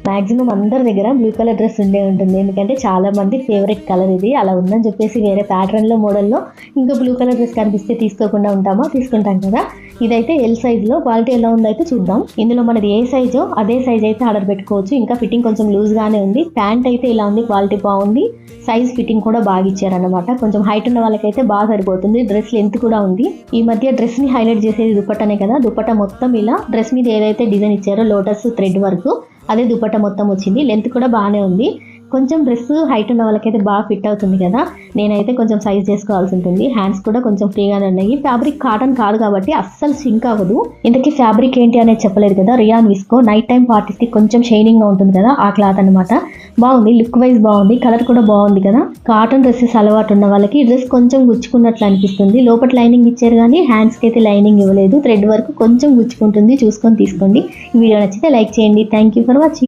Maximum అందరి దగ్గర blue colour dress ఉండే ఉంటుంది, ఎందుకంటే చాలా మంది ఫేవరెట్ కలర్ ఇది. అలా ఉందని చెప్పేసి వేరే ప్యాటర్న్లో మోడల్లో ఇంకా బ్లూ కలర్ డ్రెస్ కనిపిస్తే తీసుకోకుండా ఉంటామా? తీసుకుంటాం కదా. ఇదైతే ఎల్ సైజ్లో, క్వాలిటీ ఎలా ఉందో అయితే చూద్దాం. ఇందులో మనది ఏ సైజో అదే సైజ్ అయితే ఆర్డర్ పెట్టుకోవచ్చు. ఇంకా ఫిట్టింగ్ కొంచెం లూజ్గానే ఉంది. ప్యాంట్ అయితే ఇలా ఉంది, క్వాలిటీ బాగుంది. సైజ్ ఫిట్టింగ్ కూడా బాగా ఇచ్చారనమాట. కొంచెం హైట్ ఉన్న వాళ్ళకైతే బాగా సరిపోతుంది. డ్రెస్ లెంత్ కూడా ఉంది. ఈ మధ్య డ్రెస్ ని హైలైట్ చేసేది దుపట్టానే కదా. దుపట్టా మొత్తం ఇలా డ్రెస్ మీద ఏదైతే డిజైన్ ఇచ్చారో లోటస్ థ్రెడ్ వరకు అదే దుపట్టా మొత్తం వచ్చింది. లెంత్ కూడా బాగానే ఉంది. కొంచెం డ్రెస్ హైట్ ఉన్న వాళ్ళకైతే బాగా ఫిట్ అవుతుంది కదా. నేనైతే కొంచెం సైజ్ చేసుకోవాల్సి ఉంటుంది. హ్యాండ్స్ కూడా కొంచెం ఫ్రీగానే ఉన్నాయి. ఫ్యాబ్రిక్ కాటన్ కాదు కాబట్టి అస్సలు సింక్ అవ్వదు. ఇంతకీ ఫ్యాబ్రిక్ ఏంటి అనేది చెప్పలేదు కదా. రియాన్ విస్కో. నైట్ టైం పార్టీస్ కి కొంచెం షైనింగ్ గా ఉంటుంది కదా, ఆ క్లాత్ అనమాట. బాగుంది, లుక్ వైజ్ బాగుంది, కలర్ కూడా బాగుంది కదా. కాటన్ డ్రెస్సెస్ అలవాటు ఉన్న వాళ్ళకి డ్రెస్ కొంచెం గుచ్చుకున్నట్లు అనిపిస్తుంది. లోపల లైనింగ్ ఇచ్చారు కానీ హ్యాండ్స్కి అయితే లైనింగ్ ఇవ్వలేదు. థ్రెడ్ వరకు కొంచెం గుచ్చుకుంటుంది, చూసుకొని తీసుకోండి. ఈ వీడియో నచ్చితే లైక్ చేయండి. Thank you for watching.